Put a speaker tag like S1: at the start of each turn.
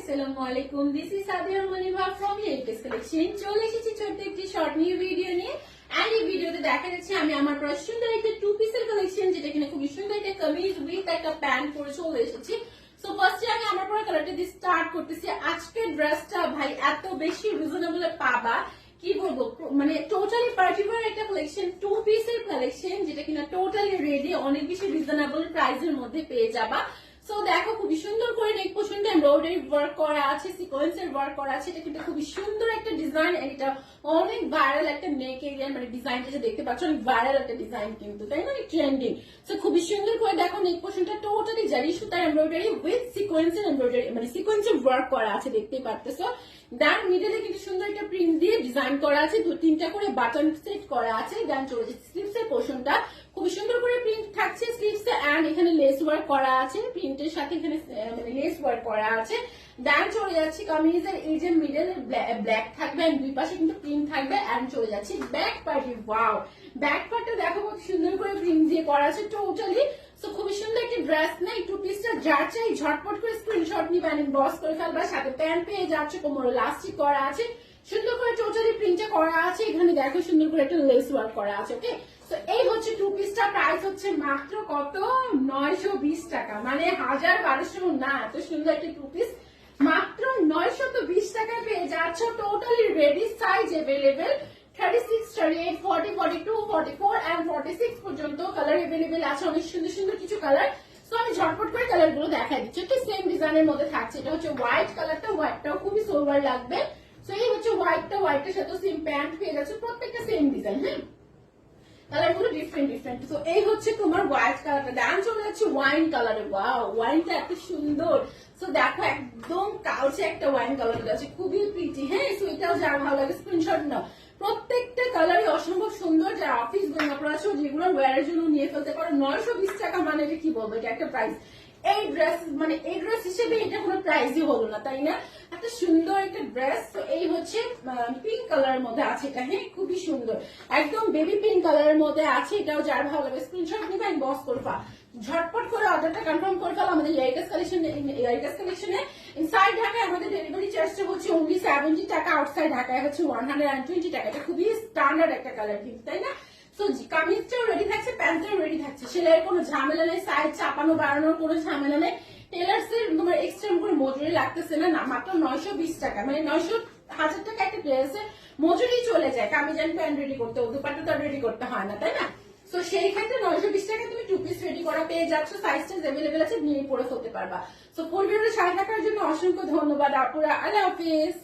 S1: আসসালামু আলাইকুম। This is Sadia Moniva from Yeti's collection. চলে এসেছি ছোট্ট একটি শর্ট নিউ ভিডিও নিয়ে। এন্ড এই ভিডিওতে দেখা যাচ্ছে আমি আমার পর সুন্দর একটা টু পিসের কালেকশন, যেটা কিনা খুবই সুন্দর একটা কামিজ উইথ একটা প্যান্ট পরে চলে এসেছি। সো ফার্স্টে আমি আমার পর কালারটা দিয়ে স্টার্ট করতেছি। আজকের ড্রেসটা ভাই এত বেশি রিজনেবল পাবা, কি বলবো, মানে টোটালি পার্টিকুলার একটা কালেকশন, টু পিসের কালেকশন, যেটা কিনা টোটালি রেডি, অনেক বেশি রিজনেবল প্রাইসের মধ্যে পেয়ে যাবা। সো দেখো খুবই সুন্দর করে নেক পোর্শনটা এমব্রয়ডারি ওয়ার্ক করা আছে, সিকোয়েন্সের ওয়ার্ক করা আছে। এটা কিন্তু খুবই সুন্দর একটা ডিজাইন, এটা অনেক ভাইরাল একটা নেক এরিয়া, মানে ডিজাইনটা যে দেখতে পাচ্ছ অনেক ভাইরাল একটা ডিজাইন কিন্তু, তাই না, ট্রেন্ডিং। সো খুবই সুন্দর করে দেখো নেক পোর্শনটা টোটালি জারি সুতার এমব্রয়ডারি উইথ সিকোয়েন্সের এমব্রয়ডারি, মানে সিকোয়েন্সের ওয়ার্ক করা আছে, দেখতেই পারতেছো। দেন মিডলে কিন্তু সুন্দর একটা প্রিন্ট দিয়ে ডিজাইন করা আছে, দু তিনটা করে বাটন সেট করা আছে। দেন চলে যাচ্ছে স্লিভস এর পোর্শনটা, খুবই সুন্দর করে প্রিন্ট থাকছে স্লিভস এ, এন্ড এখানে লেস ওয়ার্ক করা আছে, প্রিন্টের সাথে এখানে মানে লেস ওয়ার্ক করা আছে। দেন চলে যাচ্ছে কামিজের এই যে মিডল ব্ল্যাক থাকবে, এন্ড দুই পাশে কিন্তু প্রিন্ট থাকবে। এন্ড চলে যাচ্ছে ব্যাক পার্টি, ওয়াও ব্যাক পার্টটা দেখো কত সুন্দর করে প্রিন্ট দিয়ে করা আছে টোটালি। সো খুবই সুন্দর একটা ড্রেস না, এই টু পিসটা যার চাই ঝটপট করে স্ক্রিনশট নিবে, বস করে ফেলবা। সাথে প্যান্ট পেয়ে যাচ্ছে, কোমরে লাস্টিক করা আছে, সুন্দর করে টোটালি প্রিন্টটা করা আছে। এখানে দেখো সুন্দর করে একটা লেস ওয়ার্ক করা আছে। ওকে, তো এই হচ্ছে টু পিসটা, প্রাইস হচ্ছে মাত্র কত, 920 টাকা, মানে 1000-1200 না। এত সুন্দর একটা টু পিস মাত্র 920 টাকায় পেয়ে যাচ্ছ, totally ready, size available 36, 38, 40, 42, 44 and 46 পর্যন্ত কালার এভেলেবেল আছে। অনেক সুন্দর সুন্দর কিছু কালার। তো আমি ঝটপট করে কালার গুলো দেখাই দিচ্ছি। একটা সেম ডিজাইনের মধ্যে থাকছে, এটা হচ্ছে হোয়াইট কালারটা, হোয়াইটটাও খুবই সোবার লাগবে। তো এই হচ্ছে হোয়াইটটা, হোয়াইটের সাথে সেম প্যান্ট পেয়ে যাচ্ছে, প্রত্যেকটা সেম ডিজাইন। হ্যাঁ, কালার গুলো ডিফারেন্ট ডিফারেন্ট। তো এই হচ্ছে তোমার হোয়াইট কালারটা। ডান চলে যাচ্ছে ওয়াইন কালারে, ওয়াও ওয়াইনটা এত সুন্দর। তো দেখো একদম কালচে একটা ওয়াইন কালার আছে, খুবই প্রিটি। হ্যাঁ, সো এটাও যার ভালো লাগে স্ক্রিনশট নাও। প্রত্যেকটা কালারই অসম্ভব সুন্দর, যারা অফিস গোয়িং আপনারা আছো, যেগুলো ওয়ারের জন্য নিয়ে ফেলতে পারো। 920 টাকা মানে এটা কি বলবো, এটা একটা প্রাইস। এই ড্রেস মানে এই ড্রেস হিসেবে এটা কোনো প্রাইসই হলো না, তাই না? এত সুন্দর একটা ড্রেস। তো এই হচ্ছে পিঙ্ক কালারের মধ্যে আছে এটা। হ্যাঁ, খুবই সুন্দর, একদম বেবি পিঙ্ক কালারের মধ্যে আছে। এটাও যার ভালো লাগে স্ক্রিনশট নিবা, বস করবা, ঝটপট করে অর্ডারটা কনফার্ম করে ফেলো আমাদের ইয়ারিকাস কালেকশনে। ইনসাইড ঢাকায় আমাদের ডেলিভারি চার্জটা হচ্ছে only 70 টাকা, আউটসাইড ঢাকায় হচ্ছে 120 টাকা। এটা খুবই স্ট্যান্ডার্ড একটা কালার কিন্তু, তাই না? সো কামিজটাও রেডি থাকছে, প্যান্টটাও রেডি থাকছে, সেলাইয়ের কোনো ঝামেলা নেই, সাইজ চাপানো বাড়ানোর কোনো ঝামেলা নেই। টেলার্স এর তোমার এক্সট্রা করে মজুরি লাগতেছে না, মাত্র 920 টাকা, মানে 900-1000 টাকা একটা ড্রেসে মজুরি চলে যায় কামিজ এন্ড প্যান্ট রেডি করতে, দুপাট্টা রেডি করতে হয় না, তাই না? তো সেই ক্ষেত্রে 920 টাকা তুমি টু পিস রেডি করা পেয়ে যাচ্ছ, সাইজটা অ্যাভেলেবেল আছে, নিয়ে পরে ফেলতে পারবা। সো ফুল ভিডিওটা সাথে থাকার জন্য অসংখ্য ধন্যবাদ আপুরা। আল্লাহ হাফিজ।